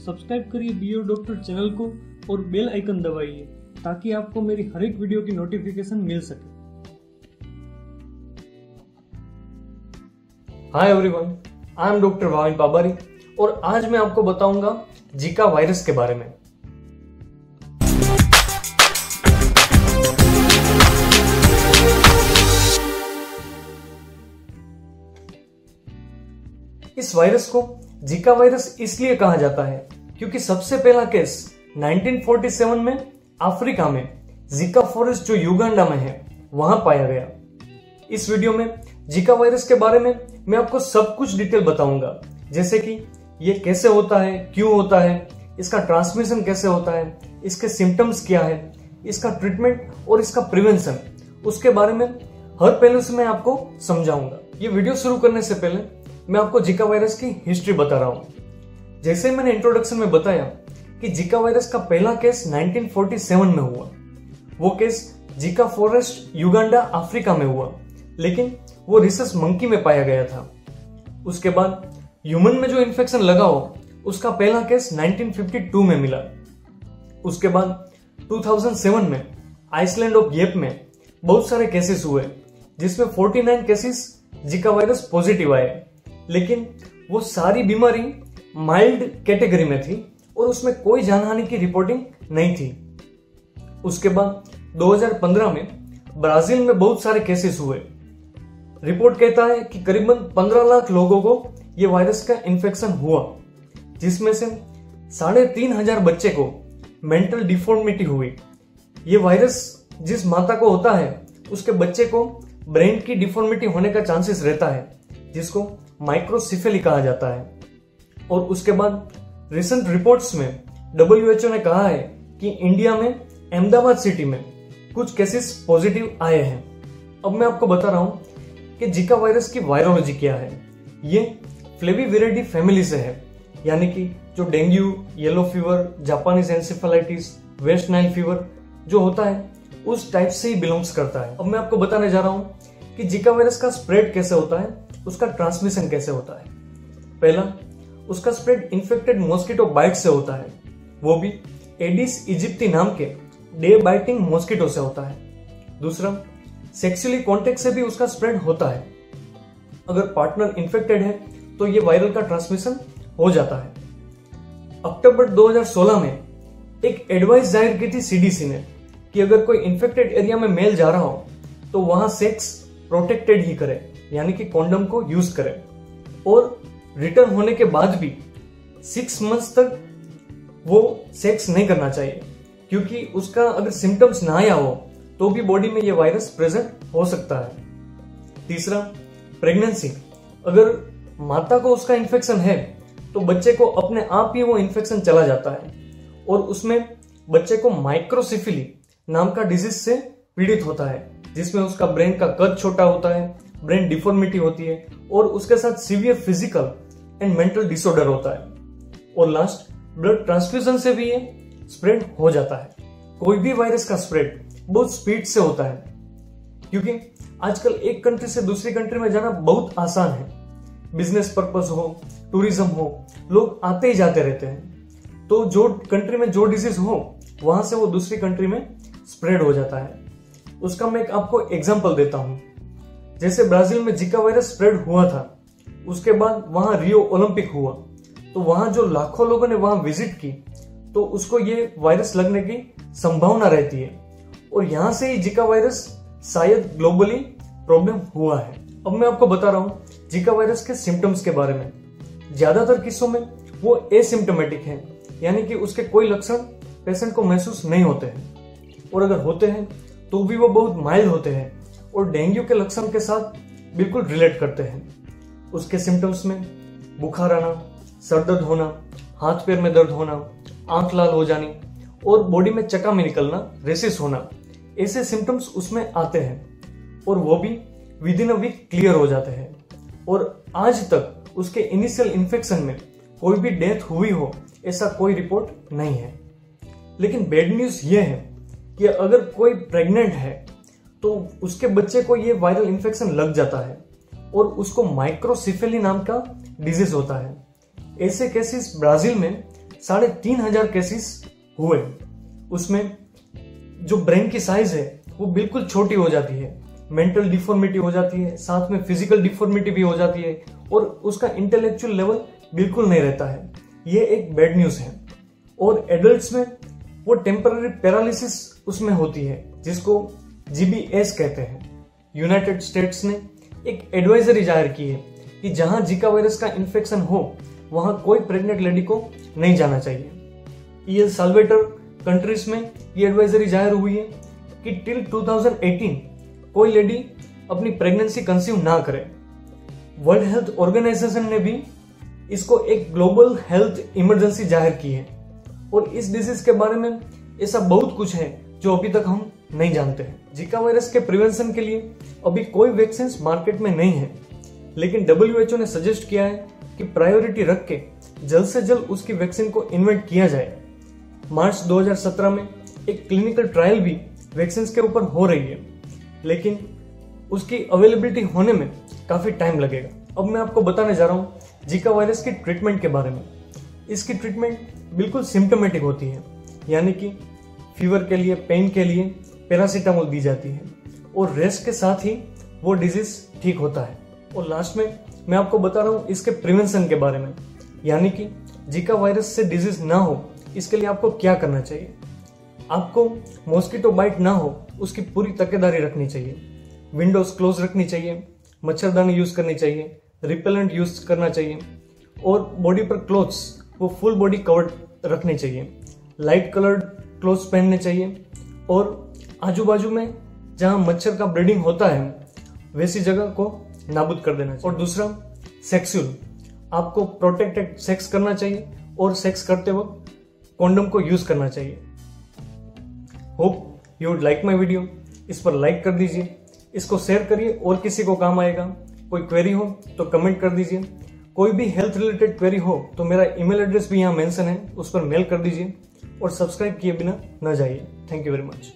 Subscribe करिए BO doctor channel को और बेल आइकन दबाइए ताकि आपको मेरी हर एक वीडियो की नोटिफिकेशन मिल सके। Hi everyone, I am doctor Bhavin Pabari और आज मैं आपको बताऊंगा जीका वायरस के बारे में। इस वायरस को जीका वायरस इसलिए कहा जाता है क्योंकि सबसे पहला केस 1947 में अफ्रीका में जीका फॉरेस्ट जो युगांडा में है वहां पाया गया। इस वीडियो में जीका वायरस के बारे में मैं आपको सब कुछ डिटेल बताऊंगा, जैसे कि ये कैसे होता है, क्यों होता है, इसका ट्रांसमिशन कैसे होता है, इसके सिम्टम्स क्या है, इसका ट्रीटमेंट और इसका प्रिवेंशन, उसके बारे में हर पहलू से मैं आपको समझाऊंगा। ये वीडियो शुरू करने से पहले मैं आपको जीका वायरस की हिस्ट्री बता रहा हूं। जैसे मैंने इंट्रोडक्शन में बताया कि जीका वायरस का पहला केस 1947 में हुआ। वो case Zika forest Uganda Africa में हुआ, लेकिन वो रिसस मंकी में पाया गया था। उसके बाद ह्यूमन में जो इन्फेक्शन लगा हो उसका पहला केस 1952 में मिला। उसके बाद 2007 में आइसलैंड ऑफ येप में बहुत सारे केसेस हुए, जिसमें 49 केसेस जीका वायरस पॉजिटिव आए, लेकिन वो सारी बीमारी माइल्ड कैटेगरी में थी और उसमें कोई जानहानि की रिपोर्टिंग नहीं थी। उसके बाद 2015 में ब्राजील में बहुत सारे केसेस हुए। रिपोर्ट कहता है कि करीबन 15 लाख लोगों को यह वायरस का इन्फेक्शन हुआ, जिसमें से 3,500 बच्चे को मेंटल डिफॉर्मिटी हुई। ये वायरस जिस माता को होता है उसके बच्चे को ब्रेन की डिफॉर्मिटी होने का चांसेस रहता है, जिसको माइक्रोसिफेली कहा जाता है। और उसके बाद रिसेंट रिपोर्ट्स में WHO ने कहा है कि इंडिया में अहमदाबाद सिटी में कुछ केसेस पॉजिटिव आए हैं। अब मैं आपको बता रहा हूं कि जीका वायरस की वायरोलॉजी क्या है। ये फ्लेविविरिडी फैमिली से है, यानी कि जो dengue, yellow fever, Japanese encephalitis, West Nile fever जो होता है उस टाइप से ही बिलोंग्स करता है। अब मैं आपको बताने जा रहा हूं कि जीका वायरस का स्प्रेड कैसे होता है, उसका ट्रांसमिशन कैसे होता है। पहला, उसका स्प्रेड इन्फेक्टेड मॉस्किटो बाइट से होता है, वो भी एडिस इजिप्टी नाम के डे बाइटिंग मॉस्किटो से होता है। दूसरा, सेक्सुअली कांटेक्ट से भी उसका स्प्रेड होता है। अगर पार्टनर इन्फेक्टेड है तो ये वायरल का ट्रांसमिशन हो जाता है। अक्टूबर 2016 में एक एडवाइस जाहिर की थी CDC ने कि अगर कोई इन्फेक्टेड एरिया में मेल जा रहा हो तो वहां सेक्स प्रोटेक्टेड ही करे, यानी कि कॉन्डम को यूज करे, और रिटर्न होने के बाद भी 6 मंथ्स तक वो सेक्स नहीं करना चाहिए, क्योंकि उसका अगर सिम्टम्स ना आया हो तो भी बॉडी में ये वायरस प्रेजेंट हो सकता है। तीसरा, प्रेगनेंसी। अगर माता को उसका इन्फेक्शन है तो बच्चे को अपने आप ही वो इन्फेक्शन चला जाता है और उसमें बच्चे को माइक्रोसिफिली नाम का डिजीज से पीड़ित होता है, जिसमें उसका ब्रेन का कद छोटा होता है, ब्रेन डिफॉर्मिटी होती है और उसके साथ severe physical and mental disorder होता है। और लास्ट, ब्लड ट्रांसफ्यूजन से भी ये स्प्रेड हो जाता है। कोई भी वायरस का स्प्रेड बहुत स्पीड से होता है, क्योंकि आजकल एक कंट्री से दूसरी कंट्री में जाना बहुत आसान है। बिजनेस पर्पस हो, टूरिज्म हो, लोग आते ही जाते रहते हैं, तो जो कंट्री में जो डिजीज हो वहां से वो दूसरी कंट्री में स्प्रेड हो जाता है। उसका मैं आपको एग्जांपल देता हूं। जैसे ब्राजील में जीका वायरस स्प्रेड हुआ था, उसके बाद वहां रियो ओलंपिक हुआ, तो वहां जो लाखों लोगों ने वहां विजिट की तो उसको ये वायरस लगने की संभावना रहती है, और यहां से ही जीका वायरस शायद ग्लोबली प्रॉब्लम हुआ है। अब मैं आपको बता रहा हूं जीका वायरस के सिम्टम्स के बारे में। ज्यादातर किस्सों में वो एसिम्टोमेटिक है, यानी कि उसके कोई लक्षण पेशेंट को महसूस नहीं होते हैं, और अगर होते हैं तो भी वो बहुत माइल्ड होते हैं और डेंगू के लक्षण के साथ बिल्कुल रिलेट करते हैं। उसके सिम्टम्स में बुखार आना, सर दर्द होना, हाथ पैर में दर्द होना, आंख लाल हो जानी और बॉडी में चका में निकलना, रेसिस होना, ऐसे सिम्टम्स उसमें आते हैं और वो भी within a week clear हो जाते हैं। और आज तक उसके इनिशियल इन्फेक्शन में कोई भी डेथ हुई हो ऐसा कोई रिपोर्ट नहीं है। लेकिन बैड न्यूज ये है कि अगर कोई प्रेग्नेंट है तो उसके बच्चे को ये वायरल इन्फेक्शन लग जाता है और उसको माइक्रोसिफेली नाम का डिजीज होता है। ऐसे केसेस ब्राजील में 3,500 केसेस हुए। उसमें जो ब्रेन की साइज है वो बिल्कुल छोटी हो जाती है, मेंटल डिफॉर्मिटी हो जाती है, साथ में फिजिकल डिफॉर्मिटी भी हो जाती है और उसका इंटेलेक्चुअल लेवल बिल्कुल नहीं रहता है। ये एक बैड न्यूज है। और एडल्ट्स में वो टेम्पररी पैरालिसिस उसमें होती है जिसको GBS कहते हैं। यूनाइटेड स्टेट्स ने एक एडवाइजरी जाहिर की है कि जहां जिका वायरस का इन्फेक्शन हो वहां कोई प्रेग्नेंट लेडी को नहीं जाना चाहिए। EL साल्वेटर कंट्रीज में ये एडवाइजरी जाहिर हुई है कि टिल 2018 कोई लेडी अपनी प्रेगनेंसी कंसीव ना करे। वर्ल्ड हेल्थ ऑर्गेनाइजेशन ने भी इसको एक ग्लोबल हेल्थ इमरजेंसी जाहिर की है। और इस डिजीज के बारे में ऐसा बहुत कुछ है जो अभी तक हम नहीं जानते हैं। जिका वायरस के प्रिवेंशन के लिए अभी कोई वैक्सीन मार्केट में नहीं है, लेकिन WHO ने सजेस्ट किया है कि प्रायोरिटी रख के जल्द से जल्द उसकी वैक्सीन को इन्वेंट किया जाए। मार्च 2017 में एक क्लिनिकल ट्रायल भी वैक्सीन के ऊपर हो रही है, लेकिन उसकी अवेलेबिलिटी होने में काफी टाइम लगेगा। अब मैं आपको बताने जा रहा हूं जिका वायरस की ट्रीटमेंट के बारे में। इसकी ट्रीटमेंट बिल्कुल सिम्टोमेटिक होती है, यानी कि फीवर के लिए, पेन के लिए पैरासीटामोल दी जाती है और रेस्ट के साथ ही वो डिजीज ठीक होता है। और लास्ट में मैं आपको बता रहा हूँ इसके प्रिवेंशन के बारे में, यानी कि जिका वायरस से डिजीज ना हो इसके लिए आपको क्या करना चाहिए। आपको मॉस्किटो बाइट ना हो उसकी पूरी तकेदारी रखनी चाहिए, विंडोज क्लोज रखनी चाहिए, मच्छरदानी यूज करनी चाहिए, रिपेलेंट यूज करना चाहिए और बॉडी पर क्लोथ्स वो फुल बॉडी कवर्ड रखनी चाहिए, लाइट कलर्ड क्लोथ्स पहनने चाहिए और आजू बाजू में जहां मच्छर का ब्रीडिंग होता है वैसी जगह को नाबूद कर देना चाहिए। और दूसरा, सेक्सुअल, आपको प्रोटेक्टेड सेक्स करना चाहिए और सेक्स करते वक्त कॉन्डम को यूज करना चाहिए। Hope you would like my video. इस पर लाइक कर दीजिए, इसको शेयर करिए और किसी को काम आएगा। कोई क्वेरी हो तो कमेंट कर दीजिए। कोई भी हेल्थ रिलेटेड क्वेरी हो तो मेरा ईमेल एड्रेस भी यहाँ मेंशन है, उस पर मेल कर दीजिए और सब्सक्राइब किए बिना न जाइए। Thank you very much.